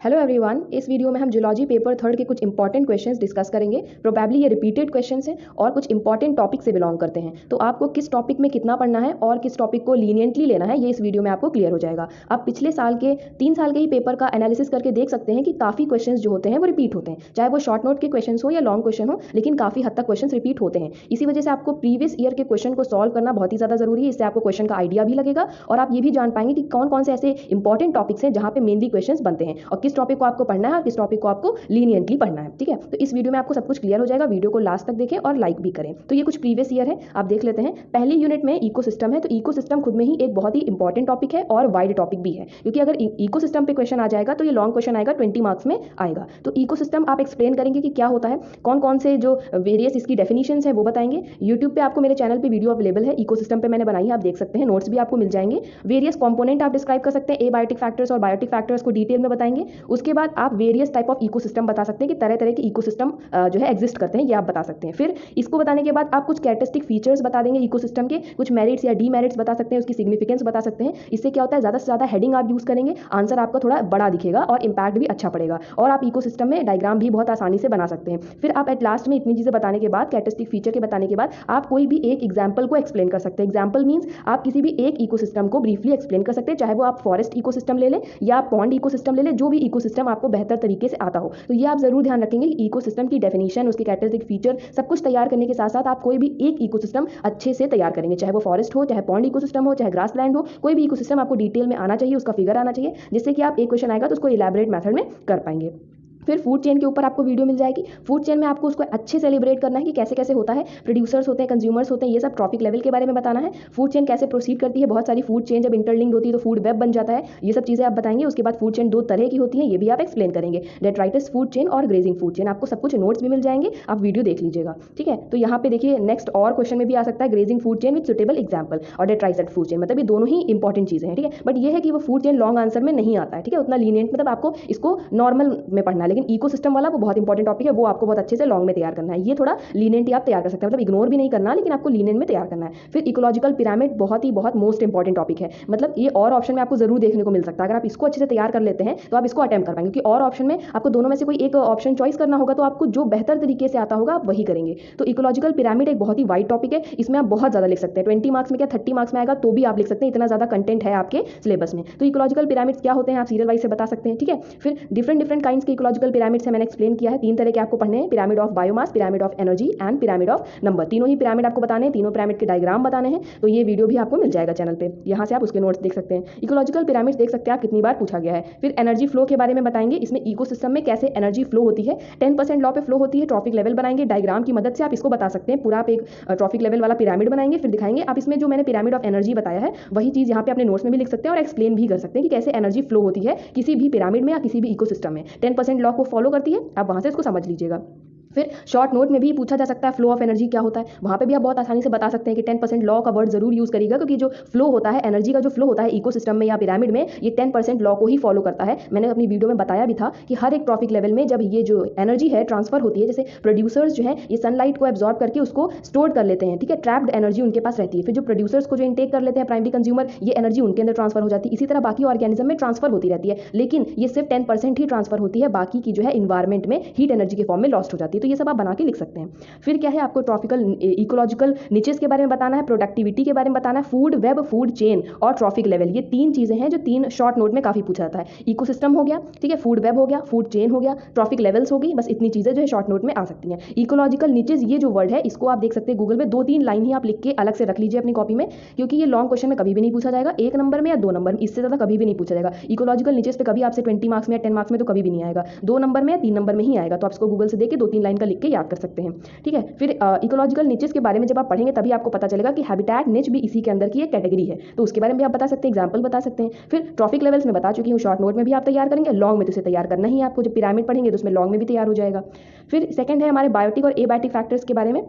Hello everyone, इस video में हम जूलॉजी पेपर थर्ड के कुछ इंपॉर्टेंट क्वेश्चंस डिस्कस करेंगे। प्रोबेबली ये रिपीटेड क्वेश्चंस हैं और कुछ इंपॉर्टेंट टॉपिक से बिलोंग करते हैं, तो आपको किस टॉपिक में कितना पढ़ना है और किस टॉपिक को लीनियंटली लेना है ये इस वीडियो में आपको क्लियर हो जाएगा। आप पिछले साल के 3 साल के ही पेपर का एनालिसिस करके देख सकते हैं कि काफ़ी क्वेश्चन जो होते हैं वो रिपीट होते हैं, चाहे वो शॉर्ट नोट के क्वेश्चन हो या लॉन्ग क्वेश्चन हो, लेकिन काफ़ी हद तक क्वेश्चन रिपीट होते हैं। इसी वजह से आपको प्रीवियस ईयर के क्वेश्चन को सॉल्व करना बहुत ही ज़्यादा जरूरी है। इससे आपको क्वेश्चन का आइडिया भी लगेगा और आप ये भी जान पाएंगे कि कौन कौन से ऐसे इंपॉर्टेंट टॉपिक्स हैं जहाँ पे मेनली क्वेश्चन बनते हैं और किस टॉपिक को आपको पढ़ना है और किस टॉपिक को आपको लीनियंटली पढ़ना है। ठीक है, तो इस वीडियो में आपको सब कुछ क्लियर हो जाएगा। वीडियो को लास्ट तक देखें और लाइक भी करें। तो ये कुछ प्रीवियस ईयर है, आप देख लेते हैं। पहली यूनिट में इकोसिस्टम है, तो इकोसिस्टम खुद में ही एक बहुत ही इंपॉर्टेंट टॉपिक है और वाइड टॉपिक भी है, क्योंकि अगर इकोसिस्टम पे क्वेश्चन आ जाएगा तो ये लॉन्ग क्वेश्चन आएगा, 20 मार्क्स में आएगा। तो इकोसिस्टम आप एक्सप्लेन करेंगे कि क्या होता है, कौन कौन से जो वेरियस इसकी डेफिनेशंस है वो बताएंगे। यूट्यूब पे आपको मेरे चैनल पे वीडियो अवेलेबल है, इकोसिस्टम पे मैंने बनाई है, आप देख सकते हैं। नोट्स भी आपको मिल जाएंगे। वेरियस कंपोनेंट आप डिस्क्राइब कर सकते हैं, एबायोटिक फैक्टर्स और बायोटिक फैक्टर्स को डिटेल में बताएंगे। उसके बाद आप वेरियस टाइप ऑफ इकोसिस्टम बता सकते हैं कि तरह तरह के इकोसिस्टम जो है एग्जिस्ट करते हैं, ये आप बता सकते हैं। फिर इसको बताने के बाद आप कुछ कैरेक्टरिस्टिक फीचर्स बता देंगे इकोसिस्टम के, कुछ मेरिट्स या डीमेरिट्स बता सकते हैं, उसकी सिग्निफिकेंस बता सकते हैं। इससे क्या होता है, ज़्यादा से ज़्यादा हेडिंग आप यूज़ करेंगे, आंसर आपका थोड़ा बड़ा दिखेगा और इंपैक्ट भी अच्छा पड़ेगा। और आप इकोसिस्टम में डायग्राम भी बहुत आसानी से बना सकते हैं। फिर आप एट लास्ट में इतनी चीज़ें बताने के बाद, कैरेक्टरिस्टिक फीचर के बताने के बाद, आप कोई भी एक एग्जाम्पल को एक्सप्लेन कर सकते हैं। एग्जाम्पल मीन्स आप किसी भी एक इकोसिस्टम को ब्रीफली एक्सप्लेन कर सकते हैं, चाहे वो आप फॉरेस्ट इकोसिस्टम ले लें या पॉन्ड इकोसिस्टम ले लें, जो भी इकोसिस्टम आपको बेहतर तरीके से आता हो। तो ये आप जरूर ध्यान रखेंगे कि इकोसिस्टम की डेफिनेशन, उसके कैरेक्टरिस्टिक फीचर सब कुछ तैयार करने के साथ साथ आप कोई भी एक इकोसिस्टम अच्छे से तैयार करेंगे, चाहे वो फॉरेस्ट हो, चाहे पॉन्ड इकोसिस्टम हो, चाहे ग्रासलैंड हो। कोई भी इकोसिस्टम आपको डिटेल में आना चाहिए, उसका फिगर आना चाहिए, जिससे कि आप एक क्वेश्चन आएगा तो उसको इलैबोरेट मेथड में कर पाएंगे। फिर फूड चेन के ऊपर आपको वीडियो मिल जाएगी। फूड चेन में आपको उसको अच्छे से एलिब्रेट करना है कि कैसे कैसे होता है, प्रोड्यूसर्स होते हैं, कंज्यूमर्स होते हैं, ये सब ट्रॉफिक लेवल के बारे में बताना है। फूड चेन कैसे प्रोसीड करती है, बहुत सारी फूड चेन जब इंटरलिंक्ड होती है तो फूड वेब बन जाता है, ये सब चीज़ें आप बताएंगे। उसके बाद फूड चेन 2 तरह की होती है, ये भी आप एक्सप्लेन करेंगे, डेट्राइटिस फूड चेन और ग्रेजिंग फूड चेन। आपको सब कुछ नोट्स भी मिल जाएंगे, आप वीडियो देख लीजिएगा। ठीक है, तो यहाँ पे देखिए नेक्स्ट और क्वेश्चन में भी आ सकता है grazing food chain with suitable example और डेट्राइटिस फूड चेन, मतलब ये दोनों ही इंपॉर्टेंट चीज़ें हैं। ठीक है, बट ये है कि वो फूड चेन लॉन्ग आंसर में नहीं आता है। ठीक है, उतना लीनियंट, मतलब आपको इसको नॉर्मल में पढ़ना है, लेकिन इकोसिस्टम वाला बहुत इंपॉर्टेंट टॉपिक है, वो आपको बहुत अच्छे से लॉन्ग में तैयार करना है। ये थोड़ा लीनियंट आप तैयार कर सकते हैं, मतलब इग्नोर भी नहीं करना, लेकिन आपको लीनियंट में तैयार करना है। फिर इकोलॉजिकल पिरामिड बहुत मोस्ट इंपॉर्टेंट टॉपिक है, मतलब ये और ऑप्शन में आपको जरूर देखने को मिल सकता है। अगर आप इसको अच्छे से तैयार कर लेते हैं तो आप इसको अटेम्प्ट कर पाएंगे, क्योंकि और ऑप्शन में आपको दोनों में से कोई एक ऑप्शन चॉइस करना होगा, तो आपको जो बेहतर तरीके से आता होगा आप वही करेंगे। तो इकोलॉजिकल पिरामिड एक बहुत ही वाइड टॉपिक है, इसमें आप बहुत ज्यादा लिख सकते हैं। 20 मार्क्स में क्या 30 मार्क्स में आएगा तो भी आप लिख सकते हैं, इतना ज्यादा कंटेंट है आपके सिलेबस में। तो इकोलॉजिकल पिरामिड्स क्या होते हैं आप सीरियल वाइज से बता सकते हैं। ठीक है, फिर डिफरेंट काइंड्स के इकोलॉजिकल पिरामिड्स है, मैंने एक्सप्लेन किया है। 3 तरह के आपको पढ़ने हैं, pyramid of biomass, pyramid of energy and pyramid of number. तीनों ही पिरामिड आपको बताने हैं, तीनों पिरामिड के डायग्राम बताने हैं। तो ये वीडियो भी आपको मिल जाएगा चैनल पे, यहाँ से आप उसके नोट्स देख सकते हैं। इकोलॉजिकल पिरामिड्स देख सकते हैं आप कितनी बार पूछा गया है। फिर एनर्जी फ्लो के बारे में बताएंगे, इसमें इकोसिस्टम में कैसे एनर्जी फ्लो होती है। 10% लॉ पे फ्लो होती है, ट्रॉफिक लेवल बनाएंगे, डायग्राम की मदद से आप इसको बता सकते हैं। पूरा आप एक ट्रॉफिक लेवल वाला पिरामिड बनाएंगे, फिर दिखाएंगे। आप इसमें जो मैंने पिरामिड ऑफ एनर्जी बताया है वही चीज़ यहाँ पे अपने नोट्स में भी लिख सकते हैं और एक्सप्लेन भी कर सकते हैं कि कैसे एनर्जी फ्लो होती है किसी भी पिरामिड में या किसी भी इकोसिस्टम में। 10% लॉ को फॉलो करती है, आप वहाँ से इसको समझ लीजिएगा। फिर शॉर्ट नोट में भी पूछा जा सकता है फ्लो ऑफ एनर्जी क्या होता है, वहाँ पे भी आप बहुत आसानी से बता सकते हैं कि 10% लॉ का वर्ड जरूर यूज करिएगा, क्योंकि जो फ्लो होता है एनर्जी का, जो फ्लो होता है इकोसिस्टम में या पिरामिड में, ये 10% लॉ को ही फॉलो करता है। मैंने अपनी वीडियो में बताया भी था कि हर एक ट्रॉफिक लेवल में जब ये जो एनर्जी है ट्रांसफर होती है, जैसे प्रोड्यूसर्स जो है ये सनलाइट को एब्जॉर्ब करके उसको स्टोर कर लेते हैं। ठीक है, ट्रैप्ड एनर्जी उनके पास रहती है। फिर जो प्रोड्यूसर्स को जो इनटेक कर लेते हैं प्राइमरी कंज्यूमर, ये एनर्जी उनके अंदर ट्रांसफर हो जाती है। इसी तरह बाकी ऑर्गेनिज्म में ट्रांसफर होती रहती है, लेकिन ये सिर्फ 10% ही ट्रांसफर होती है, बाकी की जो है इन्वायरमेंट में हीट एनर्जी के फॉर्म में लॉस्ट हो जाती है। तो ये सब आप बना के लिख सकते हैं। फिर क्या है, आपको ट्रॉफिकल इकोलॉजिकल निचेस के बारे में बताना है, प्रोडक्टिविटी के बारे में बताना है, फूड वेब, फूड चेन और ट्रॉफिक लेवल। ये 3 चीजें हैं जो 3 शॉर्ट नोट में काफी पूछा जाता है। इकोसिस्टम हो गया, ठीक है, फूड वेब हो गया, फूड चेन हो गया, ट्रॉफिक लेवल्स हो गई, बस इतनी चीजें जो है शॉर्ट नोट में आ सकती हैं। इकोलॉजिकल निचेस ये जो वर्ड है इसको आप देख सकते हैं गूगल में, 2-3 लाइन ही आप लिख के अलग से रख लीजिए अपनी कॉपी में, क्योंकि ये लॉन्ग क्वेश्चन में कभी भी नहीं पूछा जाएगा, 1 नंबर में या 2 नंबर में, इससे ज्यादा कभी भी नहीं पूछा जाएगा। इकोलॉजिकल निचेस पे कभी आपसे 20 मार्क्स में या 10 मार्क्स में तो कभी भी नहीं आएगा, 2 नंबर में या 3 नंबर में ही आएगा। तो आप इसको गूगल से देख के 2-3 लाइन का लिख के याद कर सकते हैं। ठीक है, फिर इकोलॉजिकल निचेस के बारे में जब आप पढ़ेंगे तभी आपको पता चलेगा कि हैबिटेट निच भी इसी के अंदर की एक कैटेगरी है, तो उसके बारे में भी आप बता सकते हैं, एग्जांपल बता सकते हैं। फिर ट्रॉफिक लेवल्स में बता चुकी हूँ, शॉर्ट नोट में भी आप तैयार करेंगे, लॉन्ग में तो इसे तैयार करना ही है आपको, जब पिरामिड पढ़ेंगे तो उसमें लॉन्ग में भी तैयार हो जाएगा। फिर सेकंड है हमारे बायोटिक और एबायोटिक फैक्टर्स के बारे में।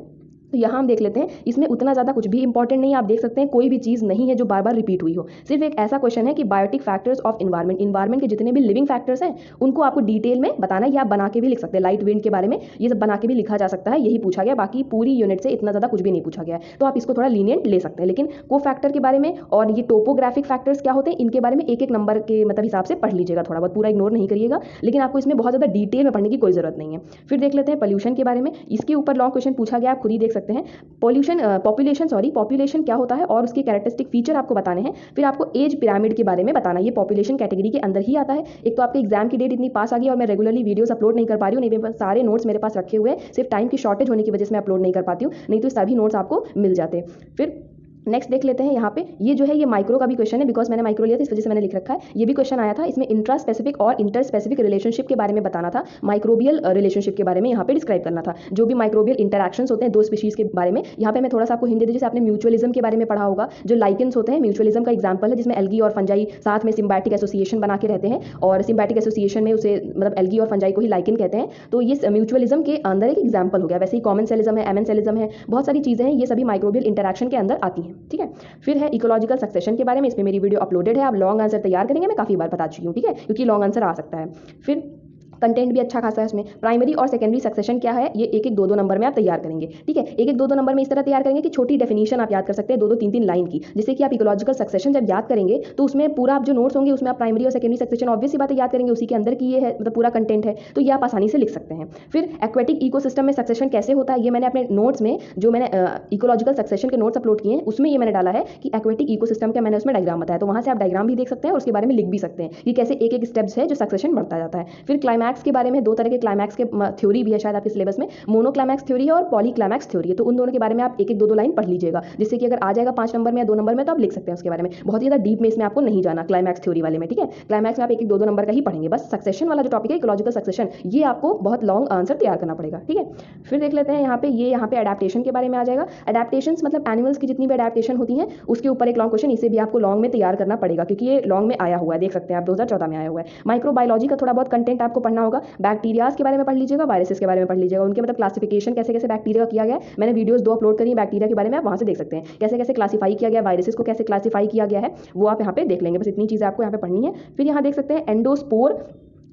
तो यहाँ हम देख लेते हैं, इसमें उतना ज़्यादा कुछ भी इंपॉर्टेंट नहीं है। आप देख सकते हैं कोई भी चीज़ नहीं है जो बार बार रिपीट हुई हो। सिर्फ एक ऐसा क्वेश्चन है कि बायोटिक फैक्टर्स ऑफ इन्वायरमेंट के जितने भी लिविंग फैक्टर्स हैं उनको आपको डिटेल में बताना है, या आप बना के भी लिख सकते हैं। लाइट विंड के बारे में ये सब बना के भी लिखा जा सकता है, यही पूछा गया। बाकी पूरी यूनिट से इतना ज़्यादा कुछ भी नहीं पूछा गया है, तो आप इसको थोड़ा लीनियंट ले सकते हैं। लेकिन को फैक्टर के बारे में और ये टोपोग्राफिक फैक्टर्स क्या होते हैं, इनके बारे में एक एक नंबर के मतलब हिसाब से पढ़ लीजिएगा, थोड़ा बहुत, पूरा इग्नोर नहीं करिएगा। लेकिन आपको इसमें बहुत ज़्यादा डिटेल में पढ़ने की कोई ज़रूरत नहीं है। फिर देख लेते हैं पोल्यूशन के बारे में। इसके ऊपर लॉन्ग क्वेश्चन पूछा गया, आप खुद ही देख सकते हैं। पॉपुलेशन क्या होता है और उसके कैरेक्टरिस्टिक फीचर आपको बताने हैं। फिर आपको एज पिरामिड के बारे में बताना है, ये पॉपुलेशन कैटेगरी के अंदर ही आता है। एक तो आपके एग्जाम की डेट इतनी पास आ गई और मैं रेगुलरली वीडियोस अपलोड नहीं कर पा रही हूँ, नहीं, सारे नोट्स मेरे पास रखे हुए हैं, सिर्फ टाइम की शॉर्टेज होने की वजह से मैं अपलोड नहीं कर पाती हूँ, नहीं तो सभी नोट्स आपको मिल जाते। फिर नेक्स्ट देख लेते हैं यहाँ पे, ये जो है ये माइक्रो का भी क्वेश्चन है, बिकॉज मैंने माइक्रो लिया था इस वजह से मैंने लिख रखा है। ये भी क्वेश्चन आया था, इसमें इंट्रा स्पेसिफिक और इंटर स्पेसिफिक रिलेशनशिप के बारे में बताना था, माइक्रोबियल रिलेशनशिप के बारे में यहाँ पे डिस्क्राइब करना था, जो भी माइक्रोबियल इंटरैक्शंस होते हैं दो स्पीशीज के बारे में। यहाँ पे मैं थोड़ा सा आपको हिंट दे दूं, जैसे आपने म्यूचुअलिज्म के बारे में पढ़ा होगा, जो लाइकेंस होते हैं म्यूचुअलिज्म का एग्जाम्पल है, जिसमें एल्गी और फंजाई साथ में सिम्बायोटिक एसोसिएशन बना के रहते हैं, और सिम्बायोटिक एसोसिएशन में उसे मतलब एल्गी और फंजाई को ही लाइकेन कहते हैं। तो ये म्यूचुअलिज्म के अंदर एक एग्जाम्पल हो गया। वैसे ही कॉमन सेलिज्म है, एमन सेलिज्म है, बहुत सारी चीजें हैं, ये सभी माइक्रोबियल इंटरैक्शन के अंदर आती हैं। ठीक है, फिर है इकोलॉजिकल सक्सेशन के बारे में, इसमें मेरी वीडियो अपलोडेड है, आप लॉन्ग आंसर तैयार करेंगे, मैं काफी बार बता चुकी हूँ। ठीक है, क्योंकि लॉन्ग आंसर आ सकता है। फिर कंटेंट भी अच्छा खासा है इसमें। प्राइमरी और सेकेंडरी सक्सेशन क्या है, ये एक एक दो दो नंबर में आप तैयार करेंगे। ठीक है, एक एक दो दो नंबर में इस तरह तैयार करेंगे कि छोटी डेफिनेशन आप याद कर सकते हैं, दो दो तीन तीन लाइन की, जिससे कि आप इकोलॉजिकल सक्सेशन जब याद करेंगे तो उसमें पूरा आप जो नोट्स होंगे उसमें आप प्राइमरी और सेकेंडरी सक्सेशन ऑब्वियस सी बातें याद करेंगे, उसी के अंदर की ये है, मतलब पूरा कंटेंट है, तो ये आप आसानी से लिख सकते हैं। फिर एक्वेटिक इकोसिस्टम में सक्सेशन कैसे होता है, ये मैंने अपने नोट्स में, जो मैंने इकोलॉजिकल सक्सेशन के नोट्स अपलोड किए हैं उसमें ये मैंने डाला है कि एक्वेटिक इकोसिस्टम का मैंने उसमें डायग्राम बताया, तो वहां से आप डायग्राम भी देख सकते हैं और उसके बारे में लिख भी सकते हैं कि कैसे एक एक स्टेप्स है जो सक्सेशन बढ़ता जाता है। फिर क्लाइमैक्स के बारे में, दो तरह के क्लाइमैक्स के थ्योरी भी है शायद आपके सिलेबस में, मोनो क्लाइमैक्स थ्योरी है और पॉली क्लाइमैक्स थ्योरी है, तो उन दोनों के बारे में आप एक एक दो दो लाइन पढ़ लीजिएगा, जिससे कि अगर आ जाएगा 5 नंबर में या 2 नंबर में तो आप लिख सकते हैं उसके बारे में। बहुत ही ज्यादा डीप में इसमें आपको नहीं जाना क्लाइमैक्स थ्योरी वाले में। ठीक है, क्लाइमैक्स में आप एक एक दो दो नंबर का ही पढ़ेंगे, बस सक्सेशन वाला जो टॉपिक है इकोलॉजिकल सक्सेशन, ये आपको बहुत लॉन्ग आंसर तैयार करना पड़ेगा। ठीक है, फिर देख लेते हैं यहाँ पे एडेप्टेशन के बारे में आ जाएगा। एडेप्टेशन मतलब एनिमल्स की जितनी भी एडेप्टेशन होती है उसके ऊपर एक लॉन्ग क्वेश्चन, इसे भी आपको लॉन्ग में तैयार करना पड़ेगा, क्योंकि ये लॉन्ग में आया हुआ है, देख सकते हैं आप 2014 में आया हुआ है। माइक्रोबायोलॉजी का थोड़ा बहुत कंटेंट आपको पढ़ना होगा, बैक्टीरियाज के बारे में पढ़ लीजिएगा, वायरसेस के बारे में पढ़ लीजिएगा, उनके मतलब क्लासिफिकेशन कैसे कैसे बैक्टीरिया किया गया है। मैंने वीडियोस 2 अपलोड करी बैक्टीरिया के बारे में, आप वहां से देख सकते हैं कैसे कैसे क्लासिफाई किया गया, वायरसेस को कैसे क्लासिफाई किया गया है, वो आप यहाँ पे देख लेंगे। बस इतनी चीजें आपको यहाँ पे पढ़नी है। फिर यहाँ देख सकते हैं एंडोस्पोर,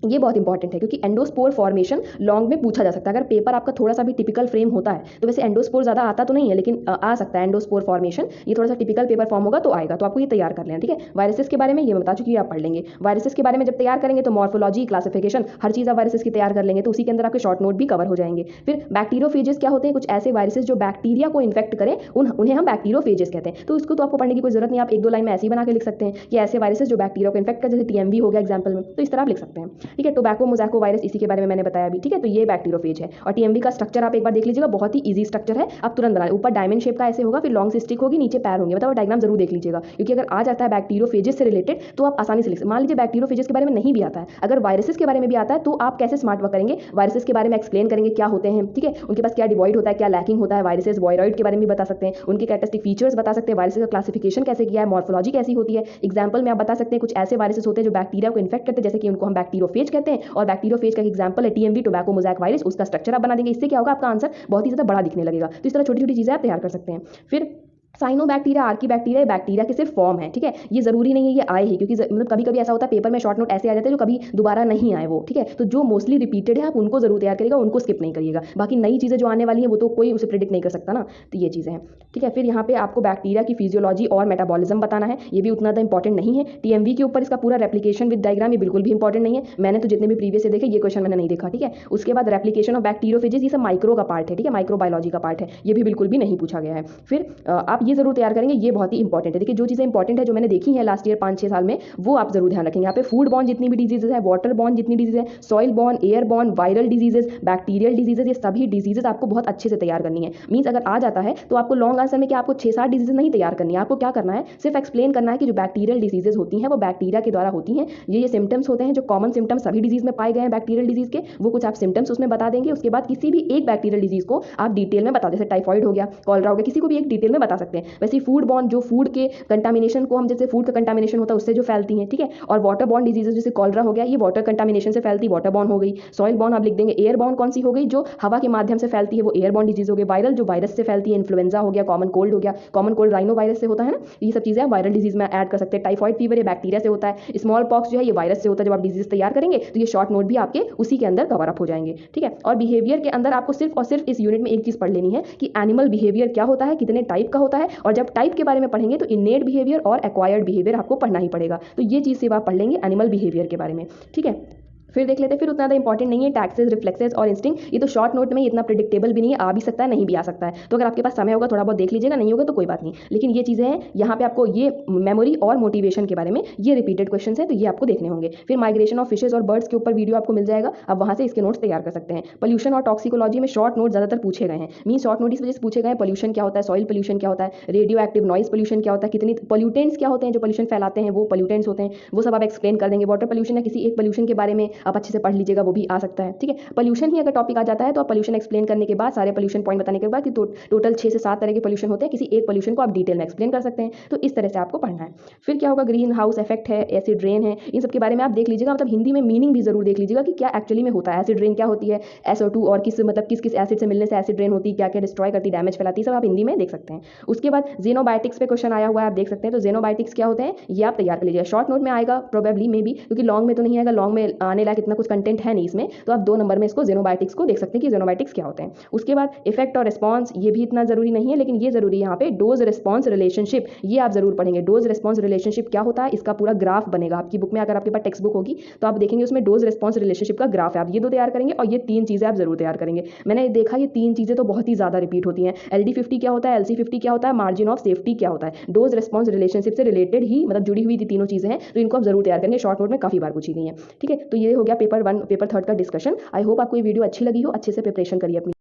ये बहुत इंपॉर्टेंट है क्योंकि एंडोस्पोर फॉर्मेशन लॉन्ग में पूछा जा सकता है। अगर पेपर आपका थोड़ा सा भी टिपिकल फ्रेम होता है तो वैसे एंडोस्पोर ज्यादा आता तो नहीं है, लेकिन आ सकता है एंडोस्पोर फॉर्मेशन, ये थोड़ा सा टिपिकल पेपर फॉर्म होगा तो आएगा, तो आपको ये तैयार कर लेना। ठीक है, वायरसेस के बारे में ये मैं बता चुकी हूँ, आप पढ़ लेंगे। वायरसेस के बारे में जब तैयार करेंगे तो मॉर्फोलॉजी, क्लासिफिकेशन, हर चीज आप वायरसेस की तैयार कर लेंगे, तो उसी के अंदर आपके शॉर्ट नोट भी कवर हो जाएंगे। फिर बैक्टीरियोफेजेस क्या होते हैं, कुछ ऐसे वायरसेस जो बैक्टीरिया को इन्फेक्ट करें, उन्हें हम बैक्टीरियोफेजेस कहते हैं। तो इसको तो आपको पढ़ने की कोई जरूरत नहीं, आप एक दो लाइन में ऐसे ही बना के लिख सकते हैं कि ऐसे वायरसेस जो बैक्टीरिया को इन्फेक्ट कर, जैसे टीएमवी हो गया एग्जाम्पल में, तो इस तरह आप लिख सकते हैं। ठीक है, टोबैको मोज़ैको वायरस, इसी के बारे में मैंने बताया भी। ठीक है, तो ये बैक्टीरियोफेज है और टीएमवी का स्ट्रक्चर आप एक बार देख लीजिएगा, बहुत ही इजी स्ट्रक्चर है, आप तुरंत बना, ऊपर डायमंड शेप का ऐसे होगा, फिर लॉन्ग सी स्टिक होगी, नीचे पैर होंगे, मतलब डायग्राम जरूर देख लीजिएगा, क्योंकि अगर आ जाता है बैक्टीरियोफेजेस से रिलेटेड तो आप आसानी से लिख सकते। मान लीजिए बैक्टीरियोफेजेस के बारे में नहीं भी आता है, अगर वायरसेस के बारे में भी आता है तो आप कैसे स्मार्ट वर्क करेंगे, वायरसेस के बारे में एक्सप्लेन करेंगे क्या होते हैं। ठीक है, उनके पास क्या डिवॉइड होता है, क्या लैकिंग होता है, वायरसेस वॉयरॉइड के बारे में भी बता सकते हैं, उनके कैरेक्टरिस्टिक फीचर्स बता सकते हैं, वायरसेस का क्लासिफिकेशन कैसे किया है, मॉर्फोलॉजी कैसी होती है। एग्जाम्पल में आप बता सकते हैं कुछ ऐसे वायरसेस होते हैं जो बैक्टीरिया को इन्फेक्ट करते हैं, जैसे कि उनको हम बैक्टीरियोफेज कहते हैं, और बैक्टीरियोफेज का एग्जाम्पल है टीएमवी, टोबैको मोज़ैक वायरस, उसका स्ट्रक्चर आप बना देंगे। इससे क्या होगा, आपका आंसर बहुत ही ज्यादा बड़ा दिखने लगेगा। तो इस तरह छोटी छोटी चीजें आप तैयार कर सकते हैं। फिर साइनोबैक्टीरिया, आर्कीबैक्टीरिया, बैक्टीरिया के सिर्फ फॉर्म है। ठीक है, ये जरूरी नहीं है ये आए ही, क्योंकि मतलब कभी कभी ऐसा होता है पेपर में शॉर्ट नोट ऐसे आ जाते हैं जो कभी दोबारा नहीं आए वो। ठीक है, तो जो मोस्टली रिपीटेड है आप उनको जरूर तैयार करिएगा, उनको स्किप नहीं करिएगा। बाकी नई चीजें जो आने वाली है वो तो कोई उसे प्रिडिक्ट नहीं कर सकता ना, तो ये चीजें हैं। ठीक है, फिर यहाँ पे आपको बैक्टीरिया की फिजियोलॉजी और मेटाबॉलिज्म बताना है, ये भी उतना ज़्यादा इंपॉर्टेंट नहीं है। टीएमवी के ऊपर इसका पूरा रेप्लिकेशन विद डायग्राम ये बिल्कुल भी इंपॉर्टेंट नहीं है, मैंने तो जितने भी प्रीवियस से देखे ये क्वेश्चन मैंने नहीं देखा। ठीक है, उसके बाद रेप्लिकेशन ऑफ बैक्टीरियोफेजेस, ये सब माइक्रो का पार्ट है। ठीक है, माइक्रोबायोलॉजी का पार्ट है, ये भी बिल्कुल भी नहीं पूछा गया है। फिर आप ये जरूर तैयार करेंगे, ये बहुत ही इंपॉर्टेंट है। देखिए जो चीजें इंपॉर्टेंट है जो मैंने देखी है लास्ट ईयर 5-6 साल में, वो आप जरूर ध्यान रखेंगे। यहाँ पे फूड बॉर्न जितनी भी डिजीजेज है, वाटर बॉर्न जितनी डिजीज है, soil born, air born, viral diseases, bacterial diseases, ये सभी डिजीजेज आपको बहुत अच्छे से तैयार करनी है। मीन्स अगर आ जाता है तो आपको लॉन्ग आंसर में क्या आपको 6-7 डिजीजेज नहीं तैयार करनी है, आपको क्या करना है, सिर्फ एक्सप्लेन करना है कि जो बैक्टीरियल डिजीजेज होती हैं वो बैक्टीरिया के द्वारा होती हैं, ये सिम्टम्स होते हैं जो कॉमन सिम्टम्स सभी डिजीज में पाए गए हैं बैक्टीरियल डिजीज के, वो कुछ आप सिम्टम्स उसमें बता देंगे। उसके बाद किसी भी एक बैक्टीरियल डिजीज को आप डिटेल में बता दें, जैसे टाइफॉइड हो गया, कॉलरा हो गया, किसी को भी एक डिटेल में बता सकते हैं। सकते हैं। वैसे फूड बॉर्न, जो फूड के कंटामिनेशन को हम, जैसे फूड का कंटामिनेशन होता है उससे जो फैलती हैं, ठीक है। और वाटर बॉर्न डिजीजेज जैसे कॉलरा हो गया, ये वाटर कंटामिनेशन से फैलती, वाटर बॉर्न हो गई। सॉइल बॉर्न आप लिख देंगे। एयर बॉर्न कौन सी हो गई, जो हवा के माध्यम से फैलती है, वो एयर बॉर्न डिजीज हो गई। वायरल, जो वायरस से फैलती है, इन्फ्लुएंजा हो गया, कॉमन कोल्ड हो गया, कॉमन कोल्ड राइनो वायरस से होता है ना, ये सब चीजें आप वायरल डिजीज में ऐड कर सकते हैं। टाइफॉइड फीवर ये बैक्टीरिया से होता है। स्मॉल पॉक्स जो है ये वायरस से होता है। जब आप डिजीज तैयार करेंगे तो ये शॉर्ट नोट भी आपके उसी के अंदर कवर अप हो जाएंगे, ठीक है। और बिहेवियर के अंदर आपको सिर्फ और सिर्फ इस यूनिट में एक चीज पढ़ लेनी है कि एनिमल बिहेवियर क्या होता है, कितने टाइप का होता है। और जब टाइप के बारे में पढ़ेंगे तो इनेट बिहेवियर और एक्वायर्ड बिहेवियर आपको पढ़ना ही पड़ेगा। तो ये चीज सिर्फ आप पढ़ लेंगे एनिमल बिहेवियर के बारे में, ठीक है। फिर देख लेते हैं, फिर उतना ज़्यादा इंपॉर्टेंट नहीं है, टैक्सेस, रिफ्लेक्सेस और इंस्टिंक्ट। ये तो शॉर्ट नोट में इतना प्रेडिक्टेबल भी नहीं है, आ भी सकता है, नहीं भी आ सकता है। तो अगर आपके पास समय होगा थोड़ा बहुत देख लीजिएगा, नहीं होगा तो कोई बात नहीं। लेकिन ये चीज़ें हैं, यहाँ पे आपको ये मेमोरी और मोटिवेशन के बारे में ये रिपीटेड क्वेश्चन है, तो ये आपको देखने होंगे। फिर माइग्रेशन ऑफ फिशेज और बर्ड्स के ऊपर वीडियो आपको मिल जाएगा, आप वहाँ से इसके नोट्स तैयार कर सकते हैं। पोल्यूशन और टॉक्सिकोलॉजी में शॉर्ट नोट ज़्यादातर पूछे गए हैं। मीन शॉर्ट नोट इस वजह से पूछे गए हैं, पोल्यूशन क्या होता है, सॉइल पोल्यूशन क्या होता है, रेडियो एक्टिव नॉइज पोल्यूशन क्या होता है, कितनी पोल्यूटेंट्स क्या होते हैं जो पोल्यूशन फैलाते हैं, वो पोल्यूटेंट्स होते हैं, वो सब आप एक्सप्लेन कर देंगे। वाटर पोल्यूशन या किसी एक पोल्यूशन के बारे में आप अच्छे से पढ़ लीजिएगा, वो भी आ सकता है, ठीक है। पोल्यूशन ही अगर टॉपिक आ जाता है तो आप पोल्यूशन एक्सप्लेन करने के बाद, सारे पोल्यूशन पॉइंट बताने के बाद कि टोटल 6 से 7 तरह के पोल्यूशन होते हैं, किसी एक पोल्यूशन को आप डिटेल में एक्सप्लेन कर सकते हैं। तो इस तरह से आपको पढ़ना है। फिर क्या होगा, ग्रीन हाउस इफेक्ट है, एसिड रेन है, इन सब के बारे में आप देख लीजिएगा। मतलब हिंदी में मीनिंग भी जरूर देख लीजिएगा कि क्या एक्चुअली में होता है, एसिड रेन क्या होती है, SO2 और किस मतलब किस किस एसिड से मिलने से एसिड रेन होती है, क्या क्या डिस्ट्रॉय करती, डैमेज फैलाती है, सब आप हिंदी में देख सकते हैं। उसके बाद जेनोबायोटिक्स पे क्वेश्चन आया हुआ है, आप देख सकते हैं। तो जेनोबायोटिक्स क्या होते हैं ये आप तैयार कर लीजिए। शॉर्ट नोट में आएगा प्रोबेबली मे बी, क्योंकि लॉन्ग में तो नहीं आएगा, लॉन्ग में आने लायक इतना कुछ कंटेंट है नहीं इसमें। तो आप 2 नंबर में इसको जेनोबायोटिक्स को देख सकते हैं कि जेनोबायोटिक्स क्या होते हैं। उसके बाद इफेक्ट और रिस्पॉन्स, ये भी इतना जरूरी नहीं है, लेकिन ये जरूरी है यहाँ पे। डोज रिस्पॉन्स रिलेशनशिप, ये आप जरूर पढ़ेंगे। डोज रिस्पॉन्स रिलेशनशिप क्या होता है, इसका पूरा ग्राफ बनेगा आपकी बुक में। अगर आपके पास टेक्स्ट बुक होगी तो आप देखेंगे उसमें डोज रिस्पॉन्स रिलेशनशिप का ग्राफ है। आप ये 2 तैयार करेंगे और ये 3 चीजें आप जरूर तैयार करेंगे। मैंने देखा ये 3 चीजें तो बहुत ही ज्यादा रिपीट होती हैं। LD50 क्या होता है, LC50 क्या होता है, मार्जिन ऑफ सेफ्टी क्या होता है। डोज रिस्पॉन्स रिलेशनशिप से रिलेटेड ही मतलब जुड़ी हुई तीनों चीजें हैं, तो इनको आप जरूर तैयार करेंगे। शॉर्ट नोट में काफी बार पूछी गई हैं, ठीक है। तो ये हो गया पेपर 1 पेपर 3 का डिस्कशन। आई होप आपको ये वीडियो अच्छी लगी हो, अच्छे से प्रिपरेशन करिए अपनी।